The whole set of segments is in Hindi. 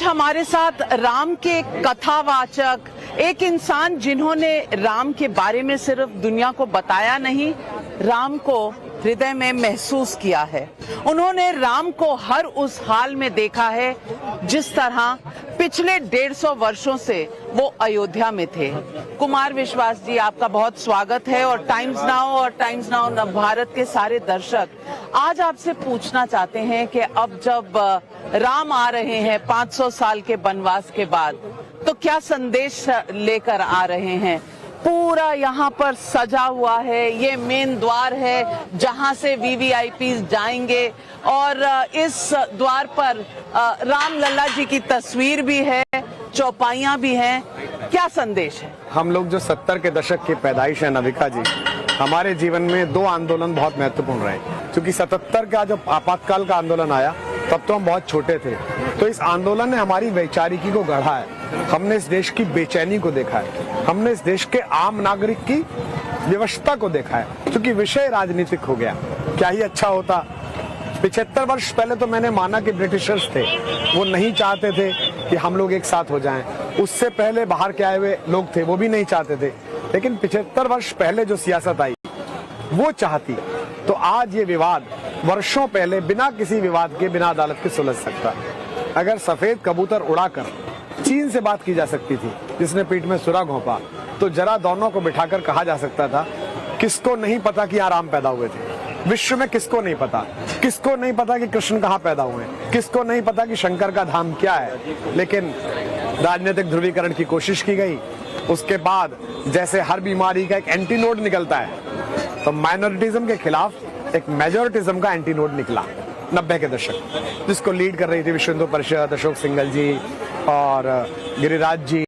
हमारे साथ राम के कथावाचक, एक इंसान जिन्होंने राम के बारे में सिर्फ दुनिया को बताया नहीं, राम को हृदय में महसूस किया है। उन्होंने राम को हर उस हाल में देखा है जिस तरह पिछले 150 वर्षों से वो अयोध्या में थे। कुमार विश्वास जी, आपका बहुत स्वागत है। और टाइम्स नाउ नव भारत के सारे दर्शक आज आपसे पूछना चाहते हैं कि अब जब राम आ रहे हैं 500 साल के वनवास के बाद, तो क्या संदेश लेकर आ रहे हैं? पूरा यहाँ पर सजा हुआ है, ये मेन द्वार है जहाँ से वीवीआईपी जाएंगे और इस द्वार पर राम लल्ला जी की तस्वीर भी है, चौपाइयाँ भी हैं। क्या संदेश है? हम लोग जो 70 के दशक की पैदाइश है नविका जी, हमारे जीवन में दो आंदोलन बहुत महत्वपूर्ण रहे। क्योंकि 77 का जब आपातकाल का आंदोलन आया तब तो हम बहुत छोटे थे, तो इस आंदोलन ने हमारी वैचारिकी को गढ़ा है। हमने इस देश की बेचैनी को देखा है, हमने इस देश के आम नागरिक की व्यवस्था को देखा है। क्योंकि विषय राजनीतिक हो गया, क्या ही अच्छा होता। 75 वर्ष पहले तो मैंने माना कि ब्रिटिशर्स थे, वो नहीं चाहते थे कि हम लोग एक साथ हो जाएं। उससे पहले बाहर के आए हुए लोग थे, वो भी नहीं चाहते थे। लेकिन 75 वर्ष पहले जो सियासत आई वो चाहती, तो आज ये विवाद वर्षों पहले बिना किसी विवाद के, बिना अदालत के सुलझ सकता। अगर सफेद कबूतर उड़ाकर चीन से बात की जा सकती थी, जिसने पीठ में सुरा घोंपा, तो जरा दोनों को बिठाकर कहा जा सकता था, किसको नहीं पता कि यहाँ राम पैदा हुए थे? विश्व में किसको नहीं पता? किसको नहीं पता कि कृष्ण कहाँ पैदा हुए? किसको नहीं पता कि शंकर का धाम क्या है? लेकिन राजनीतिक ध्रुवीकरण की कोशिश की गई। उसके बाद जैसे हर बीमारी का एक एंटीनोड निकलता है, तो माइनॉरिटिज्म के खिलाफ एक मेजोरिटिज्म का एंटीनोड निकला 90 के दशक, जिसको लीड कर रही थी विश्व हिंदू परिषद, अशोक सिंघल जी और गिरिराज जी,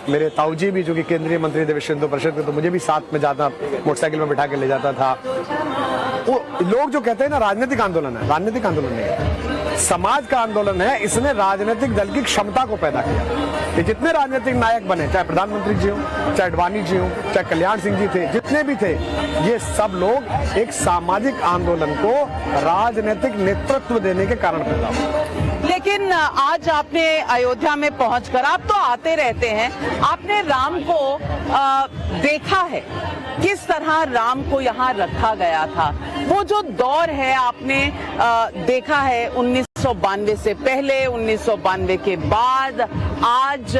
मेरे ताऊ जी भी जो कि केंद्रीय मंत्री थे विश्व हिंदू परिषद के, तो मुझे भी साथ में जाता, मोटरसाइकिल में बिठा के ले जाता था। वो लोग जो कहते हैं ना राजनीतिक आंदोलन है, राजनीतिक आंदोलन नहीं है, समाज का आंदोलन है। इसने राजनीतिक दल की क्षमता को पैदा किया। ये जितने राजनीतिक नायक बने, चाहे प्रधानमंत्री जी हों, चाहे अडवाणी जी हों, चाहे कल्याण सिंह जी थे, जितने भी थे, ये सब लोग एक सामाजिक आंदोलन को राजनीतिक नेतृत्व देने के कारण पैदा हुए। लेकिन आज आपने अयोध्या में पहुंचकर, आप तो आते रहते हैं, आपने राम को देखा है, किस तरह राम को यहाँ रखा गया था। वो जो दौर है आपने देखा है 1992 से पहले, 1992 के बाद, आज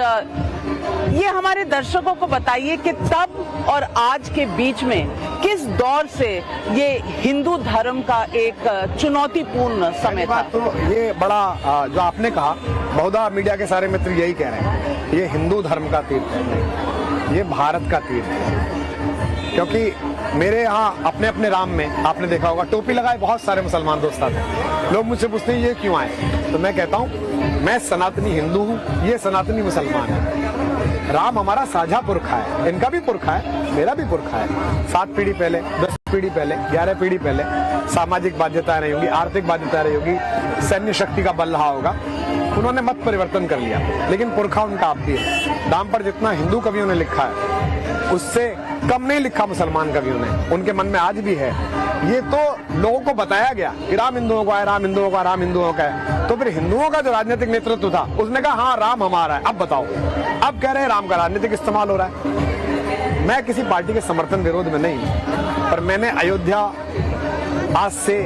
ये हमारे दर्शकों को बताइए कि तब और आज के बीच में किस दौर से ये हिंदू धर्म का एक चुनौतीपूर्ण समय था। तो ये बड़ा जो आपने कहा, बहुधा मीडिया के सारे मित्र यही कह रहे हैं, ये हिंदू धर्म का तीर्थ है, ये भारत का तीर्थ है। क्योंकि मेरे यहाँ अपने अपने राम में आपने देखा होगा टोपी लगाए बहुत सारे मुसलमान दोस्त आते। लोग मुझसे पूछते हैं ये क्यों आए, तो मैं कहता हूँ मैं सनातनी हिंदू हूँ, ये सनातनी मुसलमान है। राम हमारा साझा पुरखा है, इनका भी पुरखा है, मेरा भी पुरखा है। 7 पीढ़ी पहले, 10 पीढ़ी पहले, 11 पीढ़ी पहले सामाजिक बाध्यताएं रही होगी, आर्थिक बाध्यताएं रही होगी, सैन्य शक्ति का बल रहा होगा, उन्होंने मत परिवर्तन कर लिया, लेकिन पुरखा उनका आप भी है। दाम पर जितना हिंदू कवियों ने लिखा है उससे कम नहीं लिखा मुसलमान कवियों ने, उनके मन में आज भी है। ये तो लोगों को बताया गया कि राम हिंदुओं का है, राम हिंदुओं का, राम हिंदुओं का है। तो फिर हिंदुओं का जो राजनीतिक नेतृत्व था उसने कहा हाँ राम हमारा है। अब बताओ, अब कह रहे हैं राम का राजनीतिक इस्तेमाल हो रहा है। मैं किसी पार्टी के समर्थन विरोध में नहीं, पर मैंने अयोध्या आज से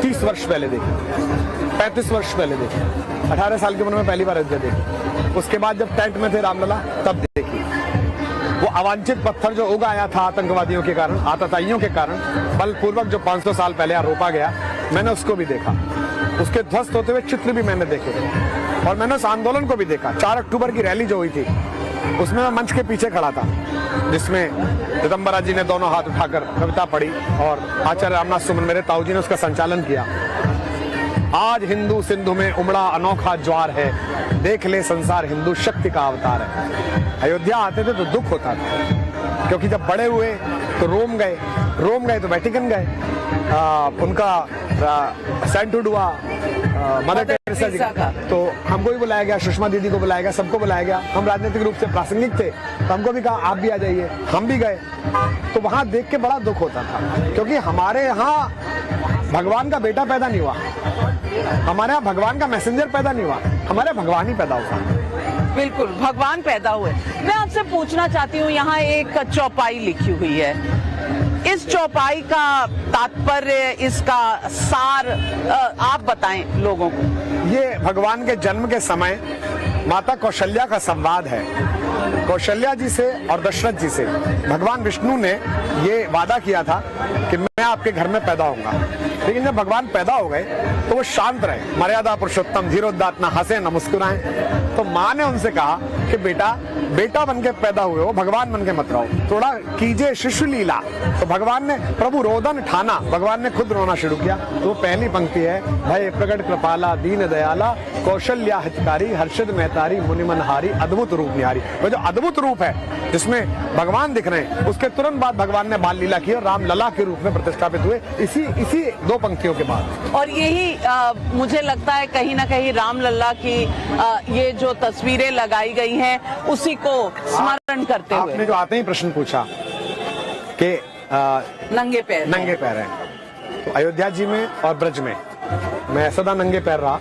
30 वर्ष पहले देखी, 35 वर्ष पहले देखी, 18 साल की उम्र में पहली बार अयोध्या देखी। उसके बाद जब टेंट में थे रामलला तब देखी। वो अवांछित पत्थर जो उगाया था आतंकवादियों के कारण, आतताइयों के कारण, बलपूर्वक जो 500 साल पहले रोपा गया, मैंने उसको भी देखा। उसके ध्वस्त होते हुए चित्र भी मैंने देखे और मैंने उस आंदोलन को भी देखा। 4 अक्टूबर की रैली जो हुई थी उसमें मैं मंच के पीछे खड़ा था, जिसमें रितंबरा जी ने दोनों हाथ उठाकर कविता पढ़ी और आचार्य रामनाथ सुमन मेरे ताऊ जी ने उसका संचालन किया। आज हिंदू सिंधु में उमड़ा अनोखा ज्वार है, देख ले संसार हिंदू शक्ति का अवतार है। अयोध्या आते थे तो दुख होता था, क्योंकि जब बड़े हुए तो रोम गए तो वेटिकन गए, उनका सेंटुड हुआ मदर टेरेसा जी का, तो हमको भी बुलाया गया, सुषमा दीदी को बुलाया गया, सबको बुलाया गया। हम राजनीतिक रूप से प्रासंगिक थे तो हमको भी कहा आप भी आ जाइए, हम भी गए। तो वहां देख के बड़ा दुख होता था, क्योंकि हमारे यहाँ भगवान का बेटा पैदा नहीं हुआ, हमारे यहाँ भगवान का मैसेंजर पैदा नहीं हुआ, हमारे यहाँ भगवान ही पैदा हुआ। बिल्कुल, भगवान पैदा हुए। मैं आपसे पूछना चाहती हूँ, यहाँ एक चौपाई लिखी हुई है, इस चौपाई का तात्पर्य, इसका सार आप बताएं लोगों को। ये भगवान के जन्म के समय माता कौशल्या का संवाद है। कौशल्या जी से और दशरथ जी से भगवान विष्णु ने ये वादा किया था कि मैं आपके घर में पैदा होऊंगा, लेकिन जब भगवान पैदा हो गए तो वो शांत रहे, मर्यादा पुरुषोत्तम, धीरोदात्त, न हंसे न मुस्कुराएं। तो माँ ने उनसे कहा कि बेटा बन के पैदा हुए हो, भगवान बन के मत रहो, थोड़ा कीजिए शिशु लीला। तो भगवान ने, प्रभु रोदन ठाना, भगवान ने खुद रोना शुरू किया। तो पहली पंक्ति है, भय प्रगट कृपाला दीन दयाला कौशल्या हितकारी हर्षद महतारी मुनिमनहारी अद्भुत रूप निहारी। वो जो अद्भुत रूप है जिसमें भगवान दिख रहे हैं, उसके तुरंत बाद भगवान ने बाल लीला की और राम लला के रूप में प्रतिष्ठापित हुए, इसी दो पंक्तियों के बाद। और यही मुझे लगता है कहीं ना कहीं रामलला की ये जो तस्वीरें लगाई गई हैं उसी को स्मरण करते हुए। आपने जो आते ही प्रश्न पूछा कि नंगे पैर हैं, तो अयोध्या जी में और ब्रज में मैं सदा नंगे पैर रहा,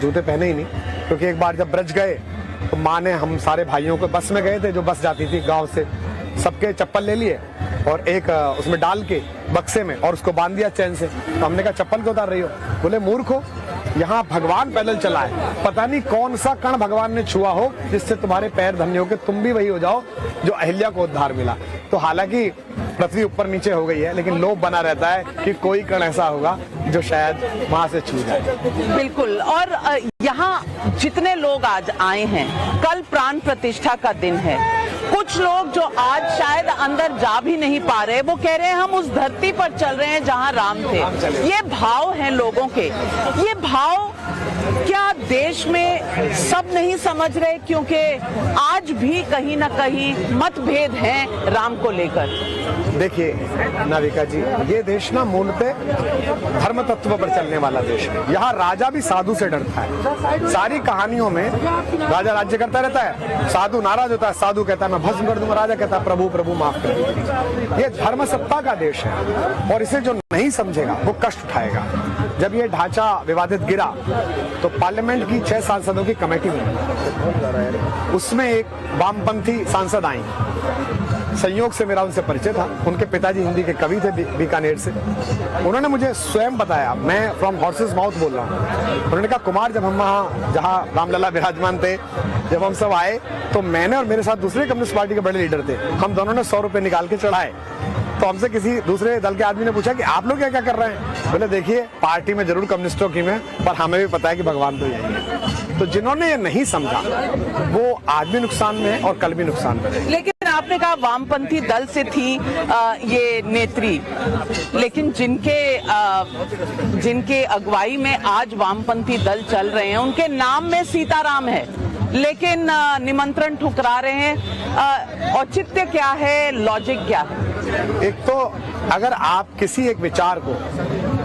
जूते पहने ही नहीं, क्योंकि एक बार जब ब्रज गए तो माँ ने हम सारे भाइयों को, बस में गए थे, जो बस जाती थी गांव से, सबके चप्पल ले लिए और एक उसमें डाल के बक्से में और उसको बांध दिया चैन से। तो हमने कहा चप्पल क्यों उतार रही हो? बोले मूर्ख हो, यहाँ भगवान पैदल चला है, पता नहीं कौन सा कण भगवान ने छुआ हो जिससे तुम्हारे पैर धन्य हो के तुम भी वही हो जाओ जो अहिल्या को उद्धार मिला। तो हालांकि पृथ्वी ऊपर नीचे हो गई है, लेकिन लोभ बना रहता है कि कोई कण ऐसा होगा जो शायद वहां से छू जाए। बिल्कुल। और यहाँ जितने लोग आज आए हैं, कल प्राण प्रतिष्ठा का दिन है, कुछ लोग जो आज शायद अंदर जा भी नहीं पा रहे, वो कह रहे हैं हम उस धरती पर चल रहे हैं जहां राम थे। ये भाव हैं लोगों के, ये भाव क्या देश में सब नहीं समझ रहे? क्योंकि आज भी कहीं ना कहीं मतभेद हैं राम को लेकर। देखिए नाविका जी, ये देश ना मूलतः धर्म तत्व पर चलने वाला देश है। यहाँ राजा भी साधु से डरता है। सारी कहानियों में राजा राज्य करता रहता है, साधु नाराज होता है, साधु कहता है मैं भस्म कर दूंगा, राजा कहता है प्रभु प्रभु माफ कर दीजिए। ये धर्म सत्ता का देश है और इसे जो नहीं समझेगा वो कष्ट उठाएगा। जब ये ढांचा विवादित गिरा तो पार्लियामेंट की 6 सांसदों की कमेटी बनी, उसमें एक वामपंथी सांसद आई, संयोग से मेरा उनसे परिचय था, उनके पिताजी हिंदी के कवि थे बीकानेर से। उन्होंने मुझे स्वयं बताया, मैं फ्रॉम हॉर्सेस माउथ बोल रहा हूँ। उन्होंने कहा कुमार, जब हम वहाँ जहाँ रामलला विराजमान थे, जब हम सब आए तो मैंने और मेरे साथ दूसरे कम्युनिस्ट पार्टी के बड़े लीडर थे, हम दोनों ने 100 रुपए निकाल के चढ़ाए। तो हमसे किसी दूसरे दल के आदमी ने पूछा कि आप लोग क्या क्या कर रहे हैं? बोले देखिए पार्टी में जरूर कम्युनिस्टों की में, पर हमें भी पता है कि भगवान तो यही है। तो जिन्होंने ये नहीं समझा वो आज भी नुकसान में है और कल भी नुकसान में है। लेकिन आपने कहा वामपंथी दल से थी ये नेत्री, लेकिन जिनके अगुवाई में आज वामपंथी दल चल रहे हैं, उनके नाम में सीताराम है, लेकिन निमंत्रण ठुकरा रहे हैं। औचित्य क्या है, लॉजिक क्या है? एक तो अगर आप किसी एक विचार को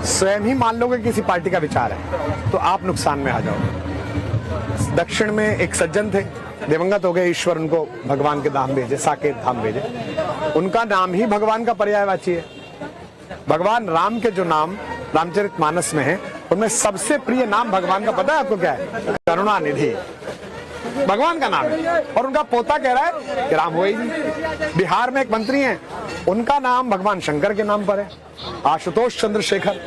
स्वयं ही मान लोगे किसी पार्टी का विचार है तो आप नुकसान में आ जाओगे। दक्षिण में एक सज्जन थे, दिवंगत हो गए, ईश्वर उनको भगवान के धाम भेजे, साकेत धाम भेजे। उनका नाम ही भगवान का पर्यायवाची है। भगवान राम के जो नाम रामचरितमानस में है, उनमें सबसे प्रिय नाम भगवान का पता है आपको क्या है? करुणानिधि भगवान का नाम है। और उनका पोता कह रहा है कि राम हुए ही नहीं। बिहार में एक मंत्री हैं, उनका नाम भगवान शंकर के नाम पर है, आशुतोष चंद्रशेखर,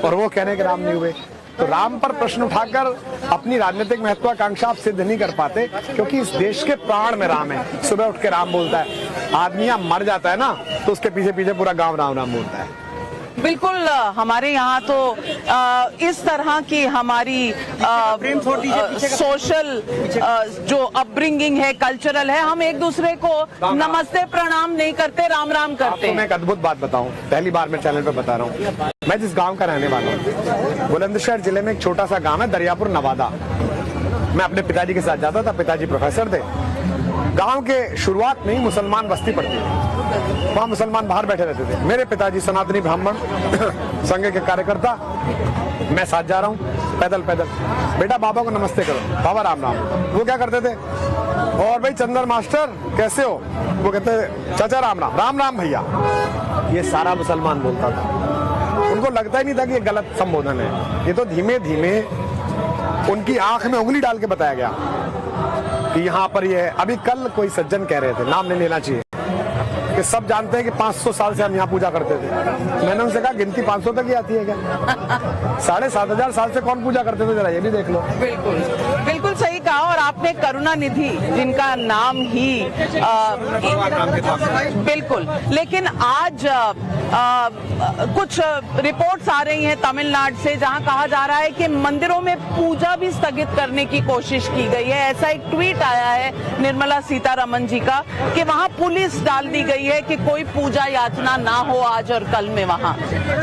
और वो कहने के राम नहीं हुए। तो राम पर प्रश्न उठाकर अपनी राजनीतिक महत्वाकांक्षा आप सिद्ध नहीं कर पाते, क्योंकि इस देश के प्राण में राम है। सुबह उठ के राम बोलता है, आदमी यहाँ मर जाता है ना तो उसके पीछे पीछे पूरा गांव राम राम बोलता है। बिल्कुल, हमारे यहाँ तो इस तरह की हमारी सोशल जो अपब्रिंगिंग है, कल्चरल है, हम एक दूसरे को नमस्ते प्रणाम नहीं करते, राम राम करते हैं। मैं एक अद्भुत बात बताऊं, पहली बार मैं चैनल पे बता रहा हूँ। मैं जिस गांव का रहने वाला हूँ, बुलंदशहर जिले में एक छोटा सा गांव है दरियापुर नवादा। मैं अपने पिताजी के साथ जाता था, पिताजी प्रोफेसर थे। गांव के शुरुआत में ही मुसलमान बस्ती पड़ती थी, वहाँ मुसलमान बाहर बैठे रहते थे। मेरे पिताजी सनातनी ब्राह्मण संघ के कार्यकर्ता, मैं साथ जा रहा हूँ पैदल पैदल, बेटा बाबा को नमस्ते करो, बाबा राम राम। वो क्या करते थे, और भाई चंदर मास्टर कैसे हो? वो कहते चाचा राम राम, राम राम भैया। ये सारा मुसलमान बोलता था। उनको लगता ही नहीं था कि ये गलत संबोधन है। ये तो धीमे धीमे उनकी आंख में उंगली डाल के बताया गया कि यहाँ पर ये है। अभी कल कोई सज्जन कह रहे थे, नाम नहीं लेना चाहिए, कि सब जानते हैं कि 500 साल से हम यहाँ पूजा करते थे। मैंने उनसे कहा गिनती 500 तक ही आती है क्या? 7,500 साल से कौन पूजा करते थे, जरा ये भी देख लो। बिल्कुल बिल्कुल सही कहा। और आपने करुणानिधि, जिनका नाम ही बिल्कुल, लेकिन आज कुछ रिपोर्ट्स आ रही हैं तमिलनाडु से, जहां कहा जा रहा है कि मंदिरों में पूजा भी स्थगित करने की कोशिश की गई है। ऐसा एक ट्वीट आया है निर्मला सीतारमण जी का कि वहां पुलिस डाल दी गई है कि कोई पूजा याचना ना हो आज और कल में वहां।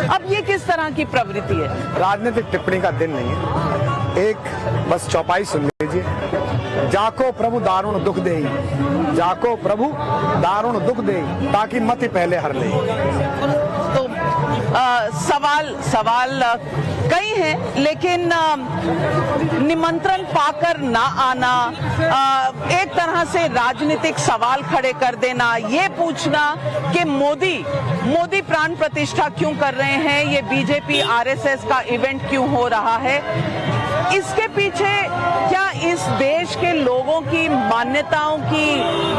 अब ये किस तरह की प्रवृत्ति है? राजनीतिक टिप्पणी का दिन नहीं है, एक बस चौपाई सुन लीजिए। जाको प्रभु दारुण दुख देई, जाको प्रभु दारुण दुख देई, ताकि मति पहले हर ले। तो सवाल कई हैं, लेकिन निमंत्रण पाकर ना आना, एक तरह से राजनीतिक सवाल खड़े कर देना, ये पूछना कि मोदी प्राण प्रतिष्ठा क्यों कर रहे हैं, ये बीजेपी आरएसएस का इवेंट क्यों हो रहा है, इसके पीछे क्या इस देश के लोगों की मान्यताओं की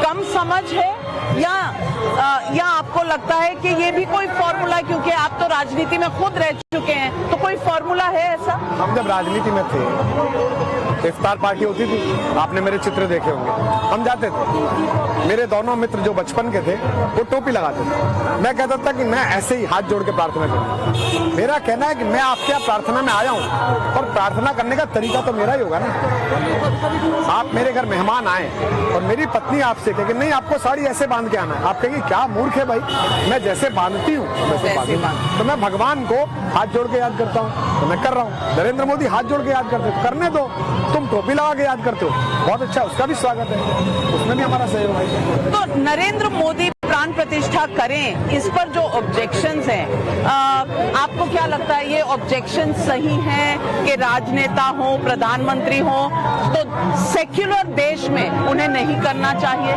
कम समझ है या आपको लगता है कि ये भी कोई फॉर्मूला, क्योंकि आप तो राजनीति में खुद रह चुके हैं, तो कोई फॉर्मूला है ऐसा? हम जब राजनीति में थे, इफ्तार पार्टी होती थी, आपने मेरे चित्र देखे होंगे, हम जाते थे। मेरे दोनों मित्र जो बचपन के थे वो टोपी लगाते थे। मैं कहता था कि मैं ऐसे ही हाथ जोड़ के प्रार्थना करूँ। मेरा कहना है कि मैं आपके यहाँ प्रार्थना में आया हूँ, और प्रार्थना करने का तरीका तो मेरा ही होगा ना। आप मेरे घर मेहमान आए और मेरी पत्नी आपसे कहे कि नहीं आपको साड़ी ऐसे बांध के आना है, आप कहेंगे क्या मूर्ख है भाई, मैं जैसे बांधती हूँ वैसे बांधती। तो मैं भगवान को हाथ जोड़ के याद करता हूँ, तो मैं कर रहा हूँ। नरेंद्र मोदी हाथ जोड़ के याद करते हो, करने दो। तुम टोपी लगा के याद करते हो, बहुत अच्छा, उसका भी स्वागत है, उसमें भी हमारा सहयोग है। तो नरेंद्र मोदी प्राण प्रतिष्ठा करें, इस पर जो ऑब्जेक्शंस हैं, आपको क्या लगता है ये ऑब्जेक्शन सही हैं कि राजनेता हो, प्रधानमंत्री हो, तो सेक्युलर देश में उन्हें नहीं करना चाहिए?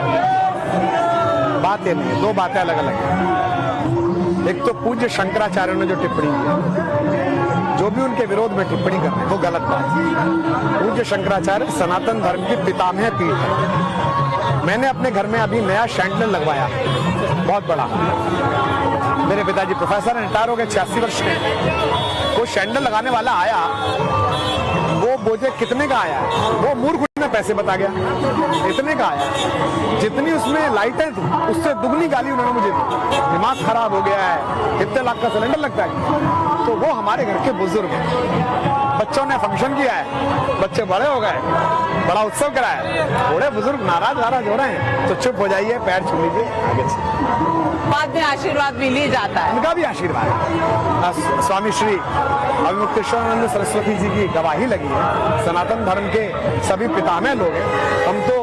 बातें नहीं, दो बातें अलग अलग हैं। एक तो पूज्य शंकराचार्य ने जो टिप्पणी की, जो भी उनके विरोध में टिप्पणी कर रहे हैं वो गलत बात है। पूज्य शंकराचार्य सनातन धर्म की पितामह पीठ है। मैंने अपने घर में अभी नया शैंडलर लगवाया, बहुत बड़ा। मेरे पिताजी प्रोफेसर हैं, रिटायर हो गए, 86 वर्ष के। वो शैंडल लगाने वाला आया, वो बोझे कितने का आया, वो मूर्ख ने पैसे बता गया, इतने का आया। जितनी उसमें लाइटें थी उससे दुगनी गाली उन्होंने मुझे दी, दिमाग खराब हो गया है, इतने लाख का सिलेंडर लगता है। तो वो हमारे घर के बुजुर्ग हैं, बच्चों ने फंक्शन किया है, बच्चे बड़े हो गए, बड़ा उत्सव कराया, थोड़े बुजुर्ग नाराज हो रहे हैं, तो चुप हो जाइए, पैर छू लीजिए, आगे से बाद में आशीर्वाद भी लिया जाता है। उनका भी आशीर्वाद है। स्वामी श्री अविमुक्तेश्वरानंद सरस्वती जी की गवाही लगी है, सनातन धर्म के सभी पितामह लोग हैं, हम तो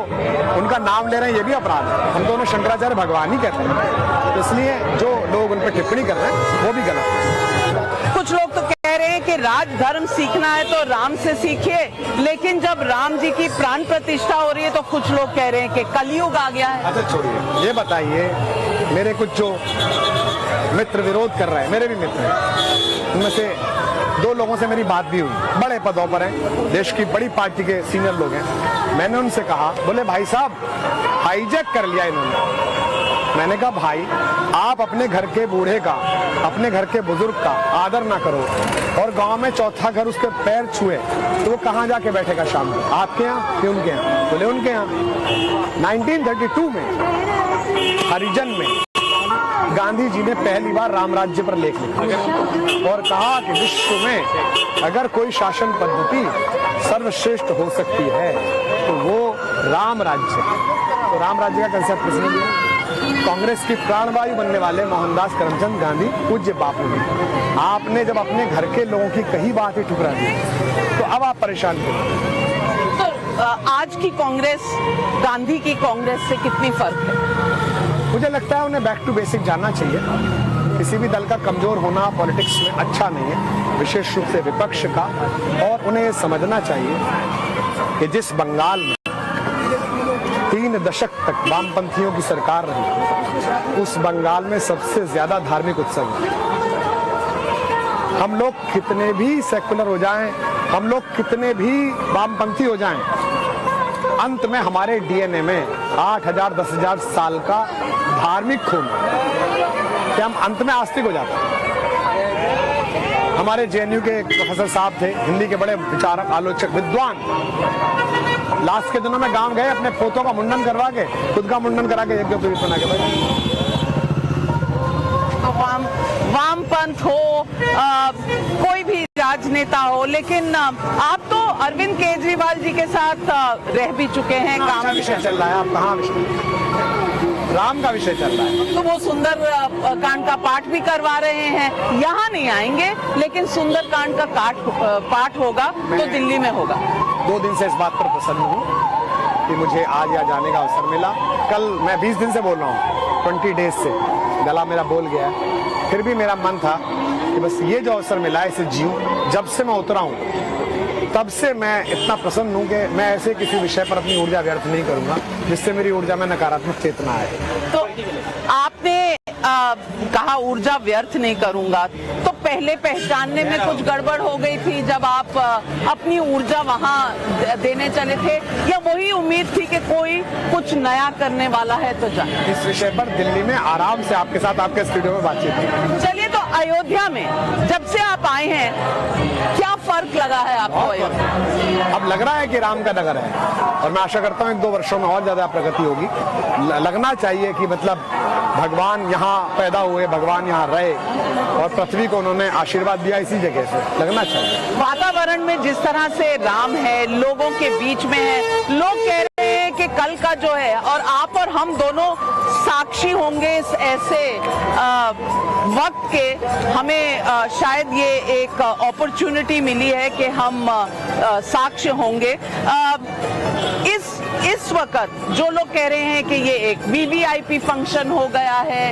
उनका नाम ले रहे हैं, ये भी अपराध है। हम तो उन्हें शंकराचार्य भगवान ही कहते हैं, तो इसलिए जो लोग उन पर टिप्पणी कर रहे हैं वो भी गलत है। कुछ लोग तो कह रहे हैं कि राजधर्म सीखना है तो राम से सीखिए, लेकिन जब राम जी की प्राण प्रतिष्ठा हो रही है तो कुछ लोग कह रहे हैं कि कलयुग आ गया है। अच्छा छोड़िए, ये बताइए, मेरे कुछ जो मित्र विरोध कर रहे हैं, मेरे भी मित्र हैं, उनमें से 2 लोगों से मेरी बात भी हुई, बड़े पदों पर हैं, देश की बड़ी पार्टी के सीनियर लोग हैं। मैंने उनसे कहा, बोले भाई साहब हाईजैक कर लिया इन्होंने। मैंने कहा भाई आप अपने घर के बूढ़े का, अपने घर के बुजुर्ग का आदर ना करो, और गांव में चौथा घर उसके पैर छुए तो वो कहाँ जाके बैठेगा शाम को, आपके यहाँ कि उनके यहाँ? बोले उनके यहाँ। 1932 में हरिजन में गांधी जी ने पहली बार राम राज्य पर लेख लिखा और कहा कि विश्व में अगर कोई शासन पद्धति सर्वश्रेष्ठ हो सकती है तो वो राम राज्य है। तो राम राज्य का कंसेप्ट किसने दिया? कांग्रेस की प्राणवायु बनने वाले मोहनदास करमचंद गांधी, पूज्य बापू ने। आपने जब अपने घर के लोगों की कही बात ही ठुकरा दी तो अब आप परेशान क्यों? तो आज की कांग्रेस गांधी की कांग्रेस से कितनी फर्क है? मुझे लगता है उन्हें बैक टू बेसिक जानना चाहिए। किसी भी दल का कमजोर होना पॉलिटिक्स में अच्छा नहीं है, विशेष रूप से विपक्ष का। और उन्हें समझना चाहिए कि जिस बंगाल में 3 दशक तक वामपंथियों की सरकार रही, उस बंगाल में सबसे ज्यादा धार्मिक उत्सव है। हम लोग कितने भी सेकुलर हो जाएं, हम लोग कितने भी वामपंथी हो जाएं, अंत में हमारे डीएनए में 8,000 10,000 साल का धार्मिक खून है कि हम अंत में आस्तिक हो जाते हैं। हमारे जेएनयू के एक प्रोफेसर साहब थे, हिंदी के बड़े विचारक, आलोचक, विद्वान, लास्ट के दिनों में गांव गए, अपने पोतों का मुंडन करवा के, खुद का मुंडन करा के यज्ञोपवीत बना के बैठे। वामपंथ हो, कोई भी राजनेता हो, लेकिन आप तो अरविंद केजरीवाल जी के साथ रह भी चुके हैं। काम विषय चल रहा है, आप कहाँ विषय, राम का विषय चल रहा है, तो वो सुंदर कांड का पाठ भी करवा रहे हैं। यहाँ नहीं आएंगे, लेकिन सुंदर कांड का पाठ होगा तो दिल्ली में होगा। 2 दिन से इस बात पर प्रसन्न हूँ कि मुझे आज यहाँ जाने का अवसर मिला। कल मैं 20 दिन से बोल रहा हूँ, 20 डेज से गला मेरा बोल गया, फिर भी मेरा मन था कि बस ये जो अवसर मिला है इसे जीऊं। जब से मैं उतरा हूँ तब से मैं इतना प्रसन्न हूँ कि मैं ऐसे किसी विषय पर अपनी ऊर्जा व्यर्थ नहीं करूंगा जिससे मेरी ऊर्जा में नकारात्मक चेतना आए। तो आपने कहा ऊर्जा व्यर्थ नहीं करूंगा, तो पहले पहचानने में कुछ गड़बड़ हो गई थी जब आप अपनी ऊर्जा वहां देने चले थे, या वही उम्मीद थी कि कोई कुछ नया करने वाला है तो जाए? इस विषय पर दिल्ली में आराम से आपके साथ आपके स्टूडियो में बातचीत की। चलिए, तो अयोध्या में जब से आप आए हैं क्या फर्क लगा है आपको? अब लग रहा है कि राम का नगर है, और मैं आशा करता हूँ 1-2 वर्षों में और ज्यादा प्रगति होगी। लगना चाहिए कि मतलब भगवान यहाँ पैदा हुए, भगवान यहाँ रहे, और पृथ्वी को उन्होंने आशीर्वाद दिया इसी जगह से, लगना चाहिए। वातावरण में जिस तरह से राम है, लोगों के बीच में है, लोग कह रहे हैं कि कल का जो है, और आप और हम दोनों साक्षी होंगे इस ऐसे वक्त के, हमें शायद ये एक अपॉर्चुनिटी मिली है कि हम साक्ष्य होंगे। इस वक्त जो लोग कह रहे हैं कि ये एक वीवीआईपी फंक्शन हो गया है,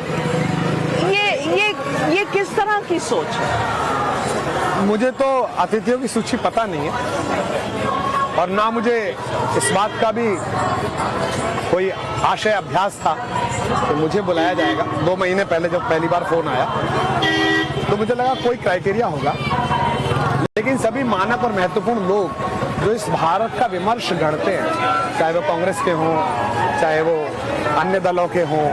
ये किस तरह की सोच है? मुझे तो अतिथियों की सूची पता नहीं है, और ना मुझे इस बात का भी कोई आशय अभ्यास था तो मुझे बुलाया जाएगा। 2 महीने पहले जब पहली बार फोन आया तो मुझे लगा कोई क्राइटेरिया होगा, लेकिन सभी मानक और महत्वपूर्ण लोग जो इस भारत का विमर्श गढ़ते हैं, चाहे वो कांग्रेस के हों, चाहे वो अन्य दलों के हों,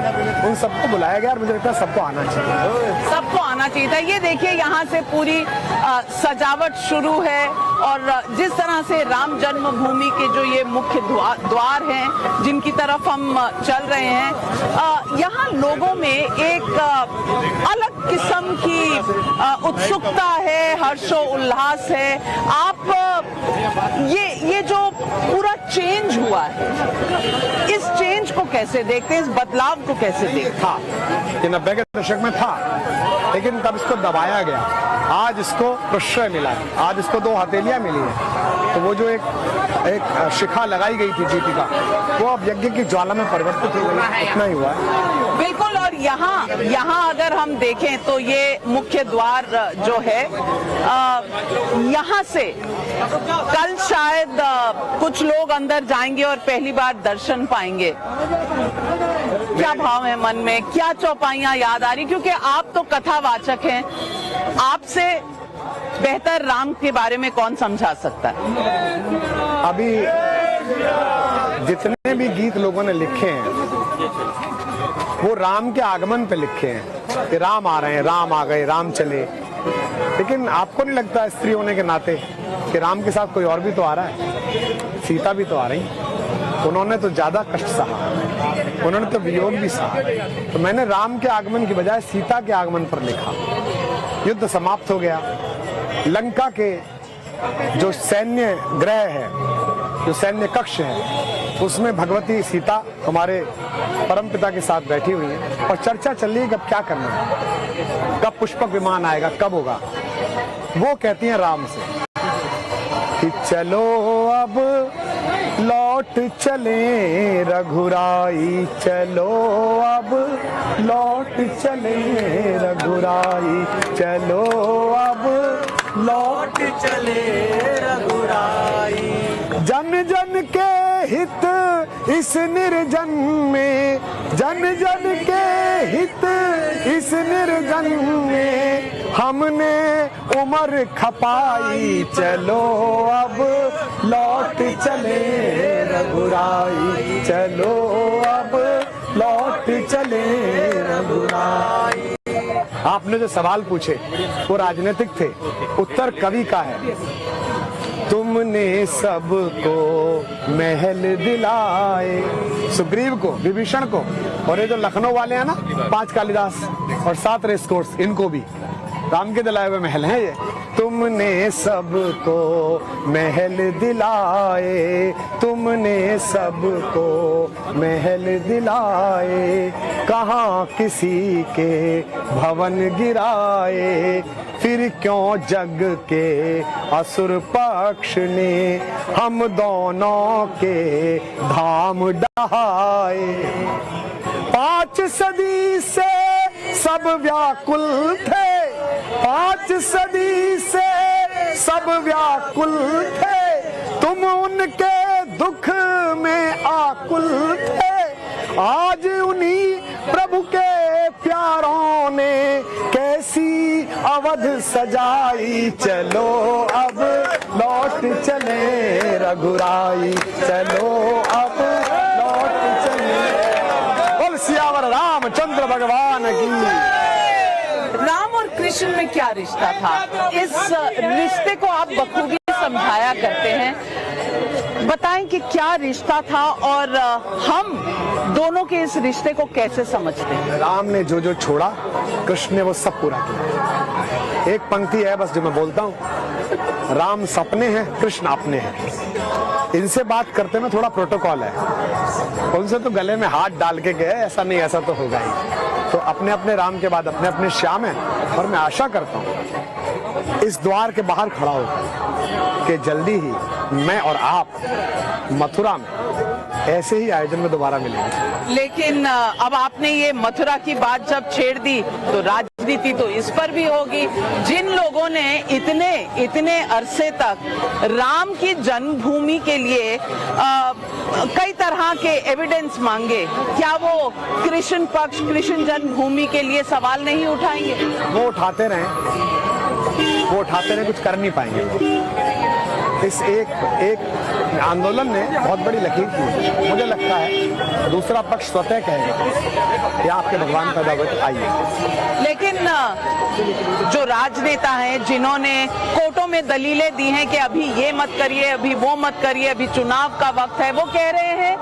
उन सबको बुलाया गया, और मुझे लगता है सबको आना चाहिए। सबको आना चाहिए था। ये देखिए, यहाँ से पूरी सजावट शुरू है, और जिस तरह से राम जन्मभूमि के जो ये मुख्य द्वार हैं जिनकी तरफ हम चल रहे हैं, यहाँ लोगों में एक अलग किस्म की उत्सुकता है, हर्षोल्लास है। आप ये जो पूरा चेंज हुआ है, इस चेंज को कैसे देखते हैं, इस बदलाव को कैसे देखते हैं? था कि 90 के दशक में था, लेकिन तब इसको दबाया गया, आज इसको प्रश्रय मिला है, आज इसको 2 हथेलियां मिली है। तो वो जो एक शिखा लगाई गई थी जीती का, वो अब यज्ञ की ज्वाला में परिवर्तित हो गई, इतना ही हुआ है। बिल्कुल। और यहाँ अगर हम देखें तो ये मुख्य द्वार जो है, यहाँ से कल शायद कुछ लोग अंदर जाएंगे और पहली बार दर्शन पाएंगे। क्या भाव है मन में, क्या चौपाइयां याद आ रही? क्योंकि आप तो कथावाचक हैं, आपसे बेहतर राम के बारे में कौन समझा सकता है? अभी जितने भी गीत लोगों ने लिखे हैं वो राम के आगमन पे लिखे हैं कि राम आ रहे हैं, राम आ गए, राम चले। लेकिन आपको नहीं लगता स्त्री होने के नाते कि राम के साथ कोई और भी तो आ रहा है? सीता भी तो आ रही, उन्होंने तो ज्यादा कष्ट सहा, उन्होंने तो वियोग भी सहा। तो मैंने राम के आगमन की बजाय सीता के आगमन पर लिखा। युद्ध समाप्त हो गया, लंका के जो सैन्य ग्रह है, जो सैन्य कक्ष है, उसमें भगवती सीता हमारे परमपिता के साथ बैठी हुई है, और चर्चा चल रही है कब क्या करना है, कब पुष्पक विमान आएगा, कब होगा। वो कहती हैं राम से कि चलो अब लौट चले रघुराई, चलो अब लौट चले रघुराई, चलो अब लौट चले रघुराई। जन जन के हित इस निर्जन में, जन जन के हित इस निर्जन में, हमने उम्र खपाई, चलो अब लौट चले रघुराई, चलो अब लौट चले रघुराई। आपने जो सवाल पूछे वो राजनीतिक थे, उत्तर कवि का है। तुमने सबको महल दिलाए, सुग्रीव को, विभीषण को, और ये जो लखनऊ वाले हैं ना, 5 कालिदास और 7 रेस कोर्स, इनको भी राम के दिलाए हुए महल हैं ये। तुमने सबको महल दिलाए, तुमने सबको महल दिलाए, कहाँ किसी के भवन गिराए, फिर क्यों जग के असुर पक्ष ने हम दोनों के धाम डहाए। 5 सदी से सब व्याकुल थे, 5 सदी से सब व्याकुल थे, तुम उनके दुख में आकुल थे। आज उन्हीं प्रभु के प्यारों ने कैसी अवध सजाई, चलो अब लौट चले रघुराई, चलो अब लौट चले। बोल सियावर रामचंद्र भगवान की। राम और कृष्ण में क्या रिश्ता था? इस रिश्ते को आप बखूबी समझाया करते हैं, बताएं कि क्या रिश्ता था और हम दोनों के इस रिश्ते को कैसे समझते हैं? राम ने जो जो छोड़ा, कृष्ण ने वो सब पूरा किया। एक पंक्ति है बस जो मैं बोलता हूँ, राम सपने हैं, कृष्ण अपने हैं। इनसे बात करते में थोड़ा प्रोटोकॉल है, उनसे तो गले में हाथ डाल के गए, ऐसा नहीं, ऐसा तो होगा ही। तो अपने अपने राम के बाद अपने अपने श्याम हैं, और मैं आशा करता हूँ इस द्वार के बाहर खड़ा होकर कि जल्दी ही मैं और आप मथुरा में ऐसे ही आयोजन में दोबारा मिलेंगे। लेकिन अब आपने ये मथुरा की बात जब छेड़ दी तो राजनीति तो इस पर भी होगी। जिन लोगों ने इतने अरसे तक राम की जन्मभूमि के लिए कई तरह के एविडेंस मांगे, क्या वो कृष्ण पक्ष, कृष्ण जन्मभूमि के लिए सवाल नहीं उठाएंगे? वो उठाते रहे, कुछ कर नहीं पाएंगे वो। इस एक आंदोलन ने बहुत बड़ी लकीर की। मुझे लगता है दूसरा पक्ष स्वतः कहेगा या आपके भगवान पैदा हुए आइए। लेकिन जो राजनेता हैं जिन्होंने कोर्टों में दलीलें दी हैं कि अभी ये मत करिए, अभी वो मत करिए, अभी चुनाव का वक्त है, वो कह रहे हैं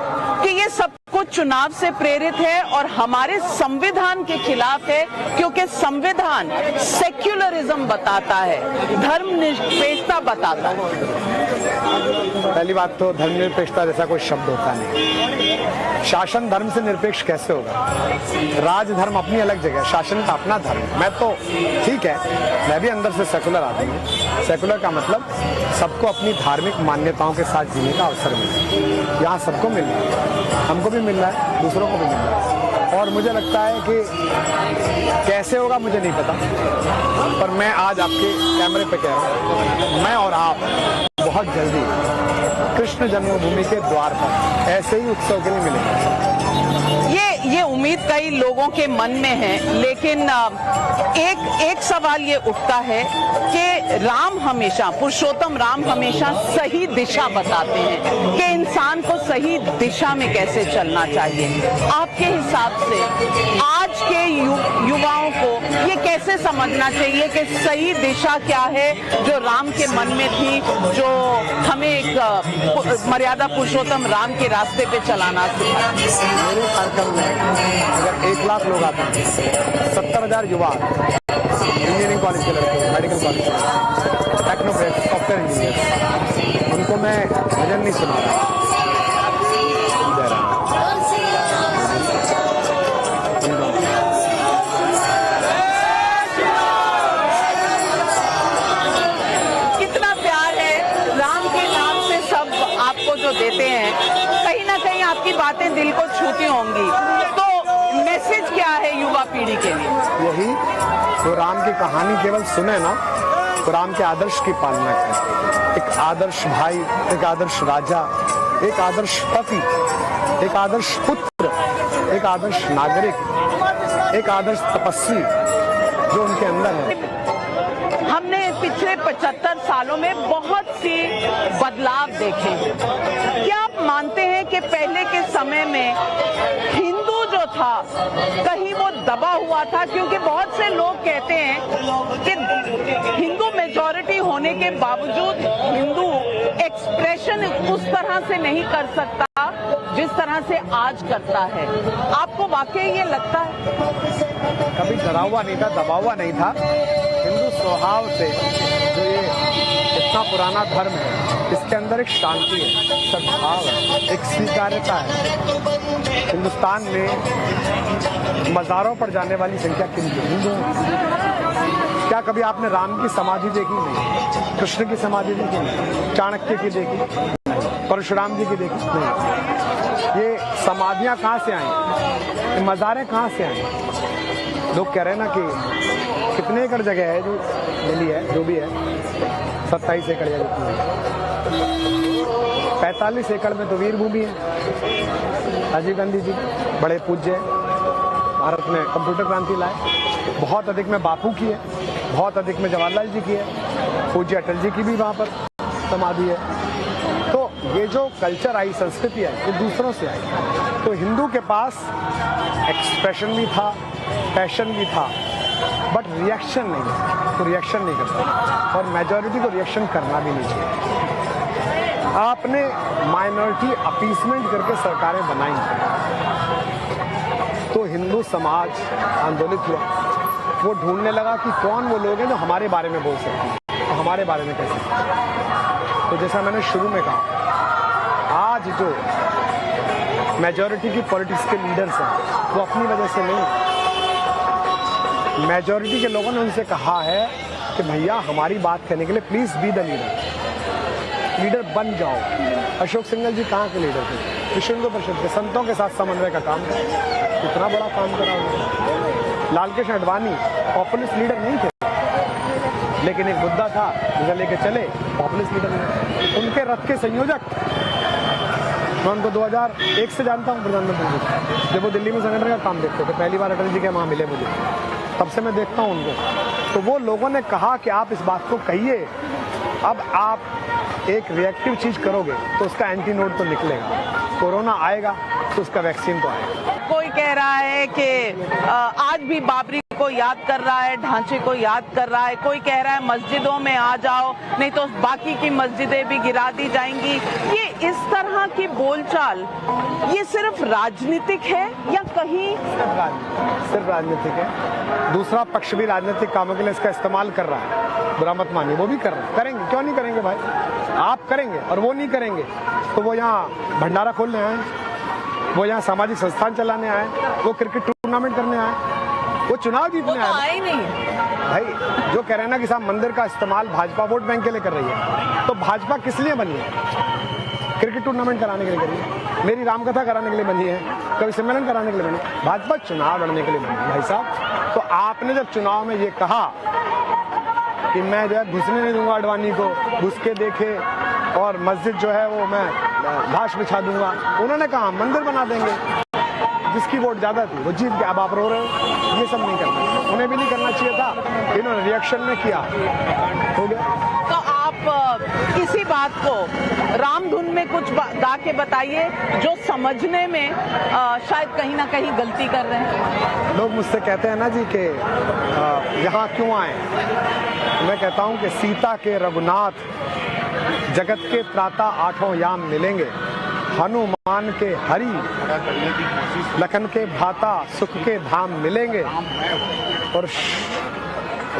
कि ये सब कुछ चुनाव से प्रेरित है और हमारे संविधान के खिलाफ है, क्योंकि संविधान सेक्युलरिज्म बताता है, धर्मनिरपेक्षता बताता है। पहली बात तो धर्मनिरपेक्षता जैसा कोई शब्द होता नहीं। शासन धर्म से निरपेक्ष कैसे होगा? राजधर्म अपनी अलग जगह, शासन का अपना धर्म। मैं तो ठीक है, मैं भी अंदर से सेकुलर आदमी हूँ। सेकुलर का मतलब सबको अपनी धार्मिक मान्यताओं के साथ जीने का अवसर मिले। यहाँ सबको मिल रहा है, हमको भी मिल रहा है, दूसरों को भी मिल रहा है। और मुझे लगता है कि कैसे होगा मुझे नहीं पता, पर मैं आज आपके कैमरे पे कह रहा हूँ, मैं और आप बहुत जल्दी कृष्ण जन्मभूमि के द्वार पर ऐसे ही उत्सव के लिए मिलेंगे। ये उम्मीद कई लोगों के मन में है, लेकिन एक सवाल ये उठता है कि राम हमेशा, पुरुषोत्तम राम हमेशा सही दिशा बताते हैं कि इंसान को सही दिशा में कैसे चलना चाहिए। आपके हिसाब से आज के युवाओं को ये कैसे समझना चाहिए कि सही दिशा क्या है जो राम के मन में थी, जो हमें एक मर्यादा पुरुषोत्तम राम के रास्ते पे चलाना था? मेरे कार्यक्रम में अगर 1 लाख लोग आते हैं, 70,000 युवा, इंजीनियरिंग कॉलेज के लड़के, मेडिकल कॉलेज के, टेक्नोक्रेट, सॉफ्टवेयर इंजीनियर, उनको मैं भजन नहीं सुना रहा। कितना प्यार है राम के नाम से सब आपको जो देते हैं, कहीं ना कहीं आपकी बातें दिल को छूती होंगी। तो मैसेज क्या है युवा पीढ़ी के लिए? यही तो, राम की कहानी केवल सुने ना, तो राम के आदर्श की पालना करें। एक आदर्श भाई, एक आदर्श राजा, एक आदर्श पति, एक आदर्श पुत्र, एक आदर्श नागरिक, एक आदर्श तपस्वी जो उनके अंदर है। हमने पिछले 75 सालों में बहुत सी बदलाव देखे। क्या आप मानते हैं कि पहले के समय में हिंदू जो था कहीं वो दबा हुआ था? क्योंकि बहुत से लोग कहते हैं कि हिंदू मेजॉरिटी होने के बावजूद हिंदू एक्सप्रेशन उस तरह से नहीं कर सकता जिस तरह से आज करता है। आपको वाकई ये लगता है? कभी डरा हुआ नहीं था, दबा हुआ नहीं था। हिंदू स्वभाव से जो ये इतना पुराना धर्म है, इसके अंदर एक शांति है, सद्भाव है, एक स्वीकार्यता है। हिंदुस्तान में मज़ारों पर जाने वाली संख्या कितनी हिंदू है? क्या कभी आपने राम की समाधि देखी? नहीं। कृष्ण की समाधि देखी? नहीं। चाणक्य की देखी? परशुराम जी की देखी? नहीं। ये समाधियाँ कहाँ से आई? ये मज़ारें कहाँ से आई? लोग कह रहे हैं ना कि कितने एकड़ जगह है जो मिली है, जो भी है 27 एकड़ या जितनी है, 45 एकड़ में तो वीर भूमि है। राजीव गांधी जी बड़े पूज्य है, भारत में कंप्यूटर क्रांति लाए। बहुत अधिक में बापू की है, बहुत अधिक में जवाहरलाल जी की है, पूज्य अटल जी की भी वहाँ पर समाधि है। तो ये जो कल्चर आई, संस्कृति आई, ये दूसरों से आई। तो हिंदू के पास एक्सप्रेशन भी था, पैशन भी था, बट रिएक्शन नहीं है। तो रिएक्शन नहीं करता, और मेजॉरिटी को रिएक्शन करना भी नहीं चाहिए। आपने माइनॉरिटी अपीसमेंट करके सरकारें बनाई, तो हिंदू समाज आंदोलित हुआ। वो ढूंढने लगा कि कौन वो लोग हैं जो हमारे बारे में बोल सकते हैं, तो हमारे बारे में कैसे। तो जैसा मैंने शुरू में कहा, आज जो मेजॉरिटी की पॉलिटिक्स के लीडर्स हैं वो अपनी वजह से नहीं, मेजॉरिटी के लोगों ने उनसे कहा है कि भैया हमारी बात करने के लिए प्लीज बी द लीडर बन जाओ। अशोक सिंघल जी कहाँ के लीडर थे? विश्व हिंदू परिषद के, संतों के साथ समन्वय का काम था। कितना बड़ा काम करा उन्होंने। लाल कृष्ण आडवाणी पॉपुलिस्ट लीडर नहीं थे, लेकिन एक मुद्दा था जिसे लेके चले, पॉपुलिस्ट लीडर नहीं। उनके रथ के संयोजक, मैं उनको 2001 से जानता हूँ, प्रधानमंत्री जी, जब वो दिल्ली में संगठन का काम देखते थे। पहली बार अटल जी के वहाँ मिले मुझे, तब से मैं देखता हूँ उनको। तो वो लोगों ने कहा कि आप इस बात को कहिए, अब आप एक रिएक्टिव चीज़ करोगे तो उसका एंटीनोड तो निकलेगा। कोरोना आएगा तो उसका वैक्सीन तो आएगा। कोई कह रहा है कि आज भी बाबरी को याद कर रहा है, ढांचे को याद कर रहा है। कोई कह रहा है मस्जिदों में आ जाओ, नहीं तो बाकी की मस्जिदें भी गिरा दी जाएंगी। ये इस तरह की बोलचाल, ये सिर्फ राजनीतिक है या कहीं? सिर्फ राजनीतिक है। दूसरा पक्ष भी राजनीतिक कामों के लिए इसका इस्तेमाल कर रहा है। बुरा मत मानिए, वो भी कर रहे हैं। करेंगे, क्यों नहीं करेंगे भाई? आप करेंगे और वो नहीं करेंगे तो वो यहाँ भंडारा खोलने आए, वो यहाँ सामाजिक संस्थान चलाने आए, वो क्रिकेट टूर्नामेंट करने आए, वो चुनाव जीतने आए नहीं भाई। जो कह रहे हैं ना कि साहब मंदिर का इस्तेमाल भाजपा वोट बैंक के लिए कर रही है, तो भाजपा किस लिए बनी है? क्रिकेट टूर्नामेंट कराने के लिए करी है, मेरी रामकथा कराने के लिए बनी है, कवि सम्मेलन कराने के लिए बनी है। भाजपा चुनाव लड़ने के लिए बनी है भाई साहब। तो आपने जब चुनाव में ये कहा कि मैं जो है घुसने नहीं दूंगा अडवाणी को, घुस के देखे, और मस्जिद जो है वो मैं लाश बिछा दूंगा, उन्होंने कहा मंदिर बना देंगे। जिसकी वोट ज्यादा थी वो जीत गया। अब आप रो रहे हो, ये सब नहीं करना, उन्हें भी नहीं करना चाहिए था, इन्होंने रिएक्शन में किया, हो गया। तो आप इसी बात को रामधुन में कुछ गा के बताइए जो समझने में शायद कहीं ना कहीं गलती कर रहे हैं। लोग मुझसे कहते हैं ना जी कि यहाँ क्यों आए, मैं कहता हूँ कि सीता के रघुनाथ, जगत के त्राता आठों याम मिलेंगे, हनुमान के हरि, लखन के भाता, सुख के धाम मिलेंगे, और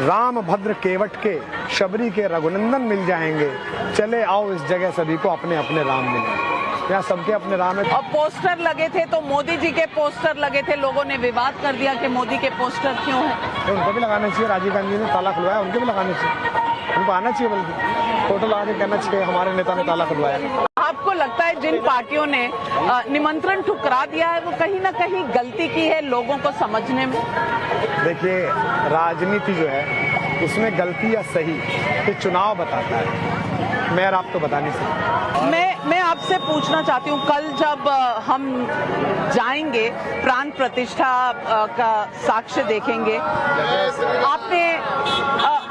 राम भद्र केवट के, शबरी के रघुनंदन मिल जाएंगे। चले आओ इस जगह सभी को अपने अपने राम मिलेंगे। यहाँ सबके अपने राम है। और पोस्टर लगे थे तो मोदी जी के पोस्टर लगे थे, लोगों ने विवाद कर दिया कि मोदी के पोस्टर क्यों है। तो उनको भी लगाना चाहिए। राजीव गांधी ने ताला खुलवाया, उनके भी लगाना चाहिए, उनको आना चाहिए, बल्कि फोटो लगा के कहना चाहिए हमारे नेता ने ताला खुलवाया। आपको लगता है जिन पार्टियों ने निमंत्रण ठुकरा दिया है वो कहीं ना कहीं गलती की है लोगों को समझने में? देखिए, राजनीति जो है उसमें गलती या सही ये चुनाव बताता है, मैं और आप तो बता नहीं सकते। मैं आपसे आपसे पूछना चाहती हूँ, कल जब हम जाएंगे प्राण प्रतिष्ठा का साक्ष्य देखेंगे, आपने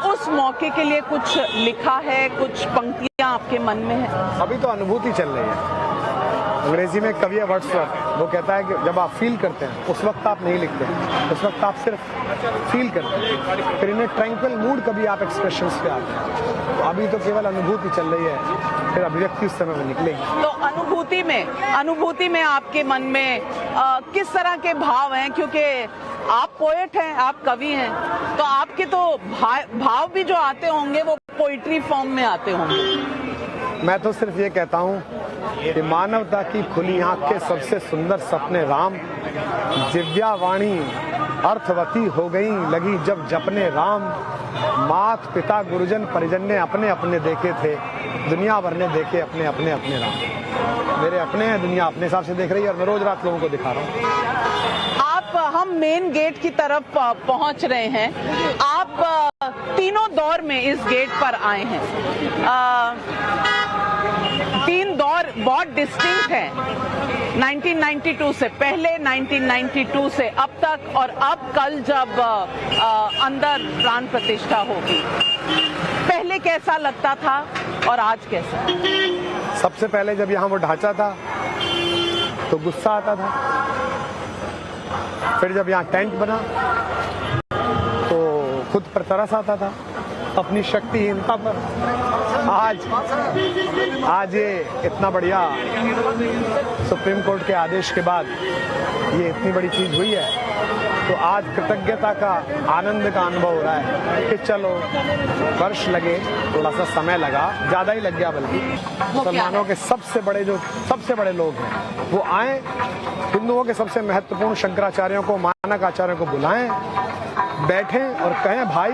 उस मौके के लिए कुछ लिखा है, कुछ पंक्तियां आपके मन में है? अभी तो अनुभूति चल रही है। अंग्रेजी में कवि वर्ड्सवर्थ वो कहता है कि जब आप फील करते हैं उस वक्त आप नहीं लिखते हैं, उस वक्त आप सिर्फ फील करते हैं, फिर इन्हें ट्रैंक्विल मूड कभी आप एक्सप्रेशंस पे आते हैं। तो अभी तो केवल अनुभूति चल रही है, फिर अभिव्यक्ति उस समय में निकलेगी। तो अनुभूति में आपके मन में किस तरह के भाव हैं? क्योंकि आप पोएट हैं, आप कवि हैं, तो आपके तो भाव भी जो आते होंगे वो पोइट्री फॉर्म में आते होंगे। मैं तो सिर्फ ये कहता हूँ कि मानवता की खुली आंख के सबसे सुंदर सपने राम, दिव्या वाणी अर्थवती हो गई लगी जब जपने राम, मात पिता गुरुजन परिजन ने अपने अपने देखे थे, दुनिया भर ने देखे अपने अपने अपने राम। मेरे अपने हैं, दुनिया अपने हिसाब से देख रही है और मैं रोज रात लोगों को दिखा रहा हूँ। हम मेन गेट की तरफ पहुंच रहे हैं। आप तीनों दौर में इस गेट पर आए हैं। तीन दौर बहुत डिस्टिंक्ट हैं, 1992 से पहले, 1992 से अब तक, और अब कल जब अंदर प्राण प्रतिष्ठा होगी, पहले कैसा लगता था और आज कैसा? सबसे पहले जब यहाँ वो ढांचा था तो गुस्सा आता था, फिर जब यहाँ टेंट बना तो खुद पर तरस आता था, अपनी शक्तिहीनता पर। आज ये इतना बढ़िया सुप्रीम कोर्ट के आदेश के बाद ये इतनी बड़ी चीज हुई है, तो आज कृतज्ञता का, आनंद का अनुभव हो रहा है कि चलो वर्ष लगे, थोड़ा सा समय लगा, ज्यादा ही लग गया, बल्कि मुसलमानों के सबसे बड़े लोग हैं वो आए, हिंदुओं के सबसे महत्वपूर्ण शंकराचार्यों को, मानक आचार्यों को बुलाएं, बैठें और कहें भाई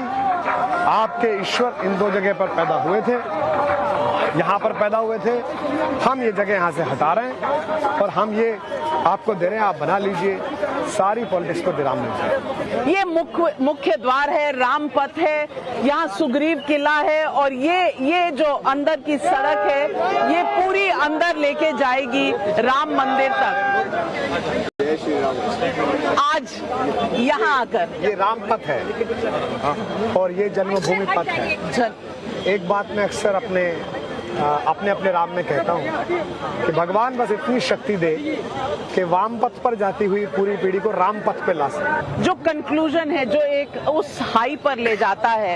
आपके ईश्वर इन दो जगह पर पैदा हुए थे, यहाँ पर पैदा हुए थे, हम ये जगह यहाँ से हटा रहे हैं और हम ये आपको दे रहे हैं, आप बना लीजिए, सारी पॉलिटिक्स को विराम दीजिए। ये मुख्य द्वार है, रामपथ है, यहाँ सुग्रीव किला है, और ये जो अंदर की सड़क है ये पूरी अंदर लेके जाएगी राम मंदिर तक। आज यहाँ आकर ये रामपथ है और ये जन्मभूमि पथ है। एक बात मैं अक्सर अपने राम में कहता हूँ कि भगवान बस इतनी शक्ति दे कि वाम पथ पर जाती हुई पूरी पीढ़ी को राम पथ पे ला सके। जो कंक्लूजन है, जो एक उस हाई पर ले जाता है,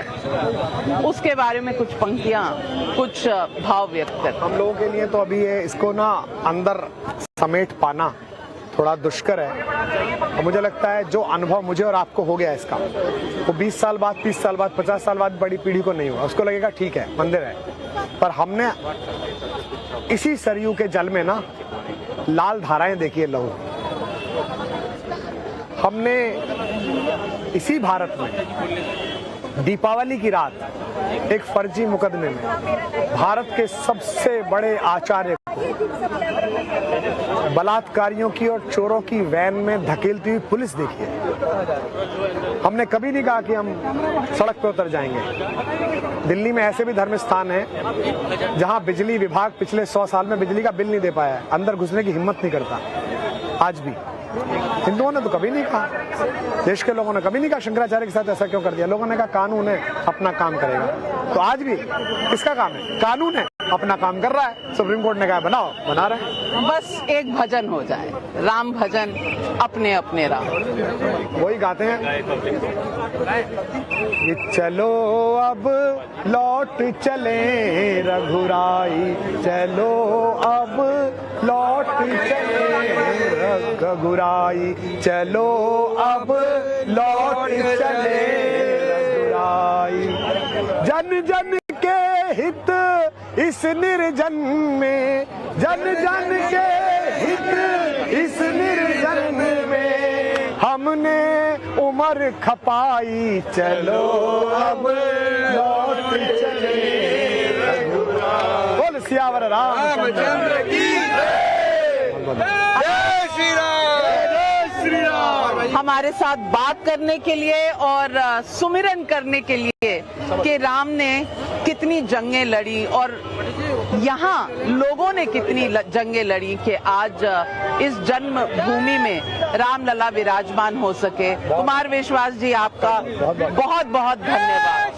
उसके बारे में कुछ पंक्तियां, कुछ भाव व्यक्त कर। हम लोगों के लिए तो अभी ये इसको ना अंदर समेट पाना थोड़ा दुष्कर है, और मुझे लगता है जो अनुभव मुझे और आपको हो गया इसका, वो 20 साल बाद, 30 साल बाद, 50 साल बाद बड़ी पीढ़ी को नहीं हुआ। उसको लगेगा ठीक है मंदिर है, पर हमने इसी सरयू के जल में ना लाल धाराएं देखी है, लहू। हमने इसी भारत में दीपावली की रात एक फर्जी मुकदमे में भारत के सबसे बड़े आचार्य बलात्कारियों की और चोरों की वैन में धकेलती हुई पुलिस देखी है। हमने कभी नहीं कहा कि हम सड़क पर उतर जाएंगे। दिल्ली में ऐसे भी धर्म स्थान हैं जहां बिजली विभाग पिछले 100 साल में बिजली का बिल नहीं दे पाया है, अंदर घुसने की हिम्मत नहीं करता। आज भी हिंदुओं ने तो कभी नहीं कहा, देश के लोगों ने कभी नहीं कहा शंकराचार्य के साथ ऐसा क्यों कर दिया। लोगों ने कहा कानून है, अपना काम करेगा। तो आज भी किसका काम है? कानून है, अपना काम कर रहा है। सुप्रीम कोर्ट ने कहा बनाओ, बना रहे हैं। बस एक भजन हो जाए, राम भजन, अपने अपने राम, वही गाते हैं कि चलो अब लौट चले रघुराई, चलो अब लौट चले रघुराई, चलो अब लौट चले रघुराई। जन जन के हित इस निर्जन में, जन जन के हित इस निर्जन में, हमने उम्र खपाई, चलो अब लौट चले रघुराई। बोल सियावर रामचंद्र की जय श्री राम, जय श्री राम। हमारे साथ बात करने के लिए और सुमिरन करने के लिए कि राम ने कितनी जंगें लड़ी और यहाँ लोगों ने कितनी जंगें लड़ी कि आज इस जन्म भूमि में रामलला विराजमान हो सके। कुमार विश्वास जी, आपका बहुत बहुत धन्यवाद।